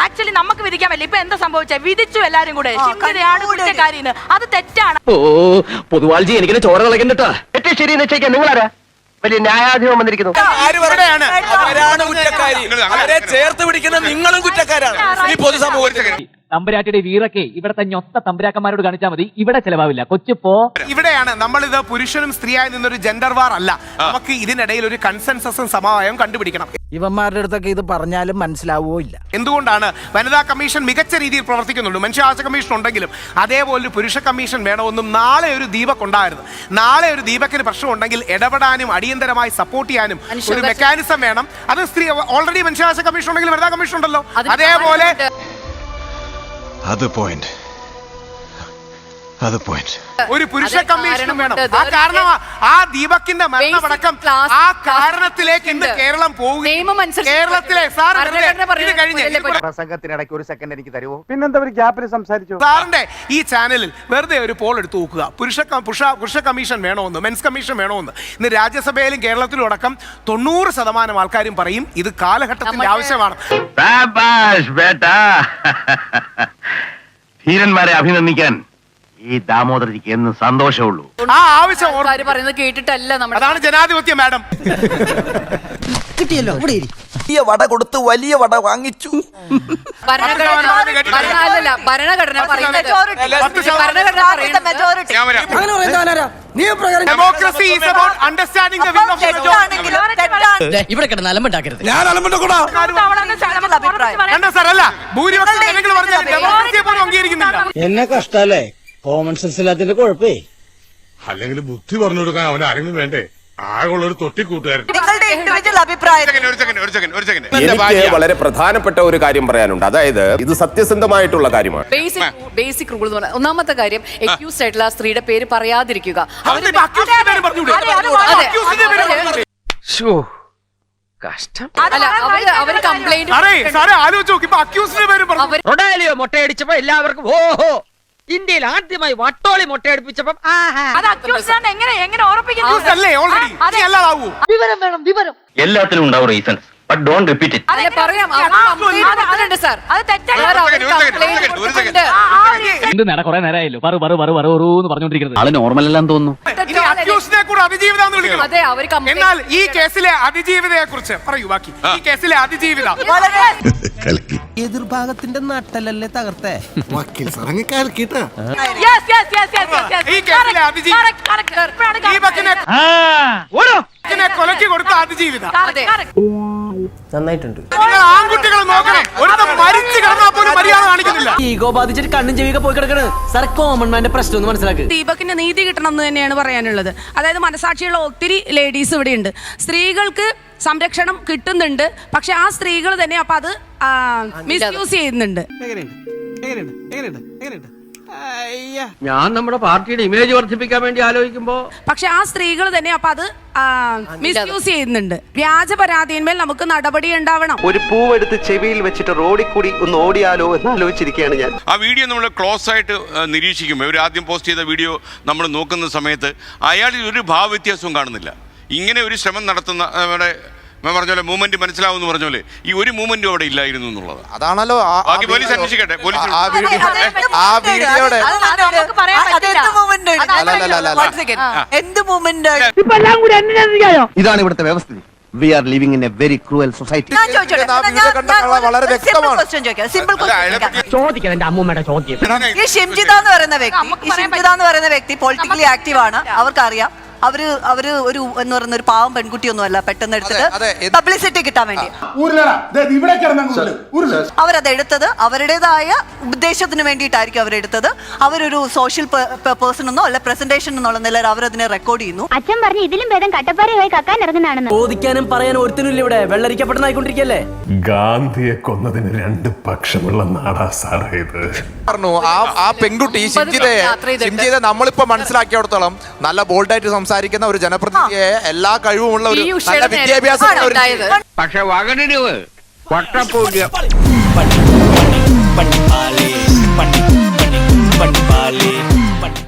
Actually നമുക്ക് വിധിക്കാൻ പറ്റില്ല. ഇപ്പൊ എന്താ സംഭവിച്ചത്? വിധിച്ചു എല്ലാരും കൂടെ ഷിംജിതയാണ് കുറ്റക്കാരിന്ന്. അത് തെറ്റാണ്. ഓ പൊതുവാൾജി എനിക്കിനെ ചോര കളക്കണ്ടട്ടാ. ഏറ്റവും ശരി നിശ്ചയിക്കാൻ നിങ്ങളാരാ? വലിയ ന്യായാധിപം വന്നിരിക്കുന്നു. ചേർത്ത് പിടിക്കുന്ന നിങ്ങളും കുറ്റക്കാരാണ് ഈ പൊതുസമൂഹത്തിൽ. തമ്പുരാട്ടിയുടെ വീറൊക്കെ ഇവിടത്തെ ഞൊത്ത തമ്പുരാക്കന്മാരോട് കാണിച്ചാൽ മതി, ഇവിടെ ചെലവാവില്ല. കൊച്ചിപ്പോ ഇവിടെയാണ് നമ്മളിത് പുരുഷനും സ്ത്രീയായി നിന്നൊരു ജെൻഡർ വാർ അല്ല. നമുക്ക് ഇതിനിടയിൽ ഒരു കൺസെൻസസും സമവായം കണ്ടുപിടിക്കണം. ഇവന്മാരുടെ അടുത്തൊക്കെ ഇത് പറഞ്ഞാലും മനസ്സിലാവുകയോ ഇല്ല. എന്തുകൊണ്ടാണ് വനിതാ കമ്മീഷൻ മികച്ച രീതിയിൽ പ്രവർത്തിക്കുന്നുള്ളൂ, മനുഷ്യാവകാശ കമ്മീഷൻ ഉണ്ടെങ്കിലും അതേപോലെ പുരുഷ കമ്മീഷൻ വേണമെന്നും നാളെ ഒരു ദീപക് ഉണ്ടായിരുന്നു. നാളെ ഒരു ദീപകിന് പ്രശ്നമുണ്ടെങ്കിൽ ഇടപെടാനും അടിയന്തരമായി സപ്പോർട്ട് ചെയ്യാനും ഒരു മെക്കാനിസം വേണം. അത് സ്ത്രീ ഓൾറെഡി മനുഷ്യാവകാശ കമ്മീഷൻ ഉണ്ടെങ്കിൽ വനിതാ കമ്മീഷൻ ഉണ്ടല്ലോ. അതേപോലെ ഒരു പുരുഷ കമ്മീഷൻ വേണം. ആ കാരണം ആ ദീപകിന്റെ മരണമടക്കം ആ കാരണത്തിലേക്ക് ഇന്ന് കേരളം പോകും. കേരളത്തിലെ പ്രസംഗത്തിനിടയ്ക്ക് ഒരു സെക്കൻഡ് എനിക്ക് തരുമോ? പിന്നെന്താ ഒരു ഗ്യാപ്പിൽ സംസാരിച്ചു? സാറിന്റെ ഈ ചാനലിൽ വെറുതെ ഒരു പോൾ എടുത്തു നോക്കുക, പുരുഷ കമ്മീഷൻ വേണമെന്ന്, മെൻസ് കമ്മീഷൻ വേണമെന്ന്. ഇന്ന് രാജ്യസഭയിലും കേരളത്തിലും അടക്കം 90% ആൾക്കാരും പറയും ഇത് കാലഘട്ടത്തിന്റെ ആവശ്യമാണ്. ധീരന്മാരെ അഭിനന്ദിക്കാൻ ഈ ദാമോദരജിക്ക് എന്ന് സന്തോഷമുള്ളൂ. ആ ആവശ്യം പറയുന്നത് കേട്ടിട്ടല്ല. അതാണ് ജനാധിപത്യം മാഡം. കിട്ടിയല്ലോ, വലിയ വട കൊടുത്ത് വലിയ വട വാങ്ങിച്ചു. ഇവിടെ കിടന്ന് അലമ്പുണ്ടാക്കരുത്. ഞാൻ അലമ്പുണ്ടാക്കൂടാ. എന്നെ കഷ്ടല്ലേ? Common sense ഇല്ലാത്തതിന്റെ കുഴപ്പേ. അല്ലെങ്കിൽ ബുദ്ധി പറഞ്ഞു കൊടുക്കാൻ അവൻ ആരെങ്കിലും വേണ്ടേ? ആകെയുള്ളൊരു തൊട്ടിക്കൂട്ടുകാരൻ. എനിക്ക് വളരെ പ്രധാനപ്പെട്ട ഒരു കാര്യം പറയാനുണ്ട്. അതായത് ഇത് സത്യസന്ധമായിട്ടുള്ള കാര്യമാണ്. ബേസിക് റൂൾ എന്ന് പറഞ്ഞാൽ ഒന്നാമത്തെ കാര്യം അക്യൂസ്ഡ് ആയിട്ടുള്ള സ്ത്രീയുടെ പേര് പറയാതിരിക്കുക. മൊട്ടയടിച്ചപ്പോ എല്ലാവർക്കും ഓഹോ, ഇന്ത്യയിൽ ആദ്യമായി വട്ടോളി മൊട്ടയടിപ്പിച്ചപ്പോ എങ്ങനെ ഉറപ്പിക്കുന്നു? വിവരം വേണം, വിവരം. എല്ലാത്തിനും ഉണ്ടാവും reasons, but don't repeat it. എന്ത് നേടാ കുറെ നേരമായല്ലോ പറന്ന് പറഞ്ഞോണ്ടിരിക്കുന്നത്. ആള് നോർമൽ അല്ലാന്ന് തോന്നുന്നു. എന്നാൽ ഈ കേസിലെ അതിജീവിതയെ കുറിച്ച് പറയൂ. ബാക്കി ഈ കേസിലെ അതിജീവിത എതിർഭാഗത്തിന്റെ നട്ടലല്ലേ തകർത്തേ? വക്കീൽ സാറങ്ങിക്കാർക്കിട്ടാ ഈ കേസിലെ ദീപകിനെ കൊലക്ക് കൊടുത്ത അതിജീവിത. നന്നായിട്ടുണ്ട്. നിങ്ങൾ ആൺകുട്ടികൾ നോക്കണേ, ഒരുത്തം മരിച്ചു കിടന്നാൽ പോലും മര്യാദ കാണിക്കുന്നില്ല. ഈഗോ ബാധിച്ചിട്ട് കണ്ണും ചെവിയൊക്കെ പോയി കിടക്കണ്. സാർ കോമൺ മാന്റെ പ്രശ്നം ഒന്ന് മനസ്സിലാക്കി. ദീപകിന് നീതി കിട്ടണം എന്ന് തന്നെയാണ് പറയാനുള്ളത്. അതായത് മനസാക്ഷിയുള്ള ഒത്തിരി ലേഡീസ് ഇവിടെ ഉണ്ട്. സ്ത്രീകൾക്ക് സംരക്ഷണം കിട്ടുന്നുണ്ട്, പക്ഷെ ആ സ്ത്രീകൾ തന്നെ അപ്പൊ അത് മിസ്യൂസ് ചെയ്യുന്നുണ്ട്. ഞാൻ നമ്മുടെ പാർട്ടിയുടെ ഇമേജ് വർദ്ധിപ്പിക്കാൻ വേണ്ടി ആലോചിക്കുമ്പോ പക്ഷെ ആ സ്ത്രീകൾ തന്നെ അപ്പൊ അത് മിസ്യൂസ് ചെയ്യുന്നുണ്ട്. വ്യാജ പരാതിന്മേൽ നമുക്ക് നടപടി ഉണ്ടാവണം. ഒരു പൂവെടുത്ത് ചെവിയിൽ വെച്ചിട്ട് റോഡിൽ കൂടി ഒന്ന് ഓടിയാലോ എന്ന് ആലോചിച്ചിരിക്കുകയാണ് ഞാൻ. ആ വീഡിയോ നമ്മൾ ക്ലോസ് ആയിട്ട് നിരീക്ഷിക്കുമ്പോൾ ഇവർ ആദ്യം പോസ്റ്റ് ചെയ്ത വീഡിയോ നമ്മൾ നോക്കുന്ന സമയത്ത് അയാളിൽ ഒരു ഭാവവ്യത്യാസവും കാണുന്നില്ല. ഇങ്ങനെ ഒരു ശ്രമം നടത്തുന്ന നമ്മുടെ പറഞ്ഞ പോലെ മൂവ്മെന്റ് മനസ്സിലാവുമെന്ന് പറഞ്ഞ പോലെ ഈ ഒരു മൂവ്മെന്റും അവിടെ ഇല്ലായിരുന്നു എന്നുള്ളത്. അതാണല്ലോ ബാക്കി പോലീസ് അന്വേഷിക്കട്ടെ. ഇതാണ് ഇവിടുത്തെ വ്യവസ്ഥ. We are living in a very cruel society. വളരെ വ്യക്തമാണ്. ചോദിക്കണം എന്റെ അമ്മൂമ്മയുടെ ചോദ്യം. ഈ ഷിംജിത എന്ന് പറയുന്ന വ്യക്തി പൊളിറ്റിക്കലി ആക്റ്റീവ് ആണ്. അവർക്കറിയാം അവര് ഒരു എന്ന് പറയുന്ന ഒരു പാവം പെൺകുട്ടിയൊന്നും അല്ല പെട്ടെന്ന് എടുത്തത് പബ്ലിസിറ്റി കിട്ടാൻ വേണ്ടി. അവരത് എടുത്തത് അവരുടേതായ ഉദ്ദേശത്തിന് വേണ്ടിയിട്ടായിരിക്കും അവരെടുത്തത്. അവരൊരു സോഷ്യൽ പേഴ്സൺ എന്നോ അല്ല പ്രസന്റേഷൻ എന്നുള്ള നിലയിൽ അവരതിനെ റെക്കോർഡ് ചെയ്യുന്നു. അച്ഛൻ പറഞ്ഞു ഇതിലും ഭേദം കട്ടപ്പാറയായി കക്കാൻ ഇറങ്ങുന്നതാണെന്ന്. ചോദിക്കാനും പറയാനും ഒരുത്തിനും ഇവിടെ വെള്ളരിക്കപ്പെട്ടനായിക്കൊണ്ടിരിക്കല്ലേ. ഗാന്ധിയെ കൊന്നതിന് രണ്ട് പക്ഷമുള്ള നാടാ സാറേ ഇത്. ആ പെൺകുട്ടി ഷിംജിതയെ നമ്മളിപ്പോ മനസ്സിലാക്കിയോടത്തോളം നല്ല ബോൾഡായിട്ട് സംസാരിക്കുന്ന ഒരു ജനപ്രതിനിധിയെ എല്ലാ കഴിവുമുള്ള ഒരു നല്ല വിദ്യാഭ്യാസം. പക്ഷെ വകനിരിവ് വട്ടപ്പൂജ്യം.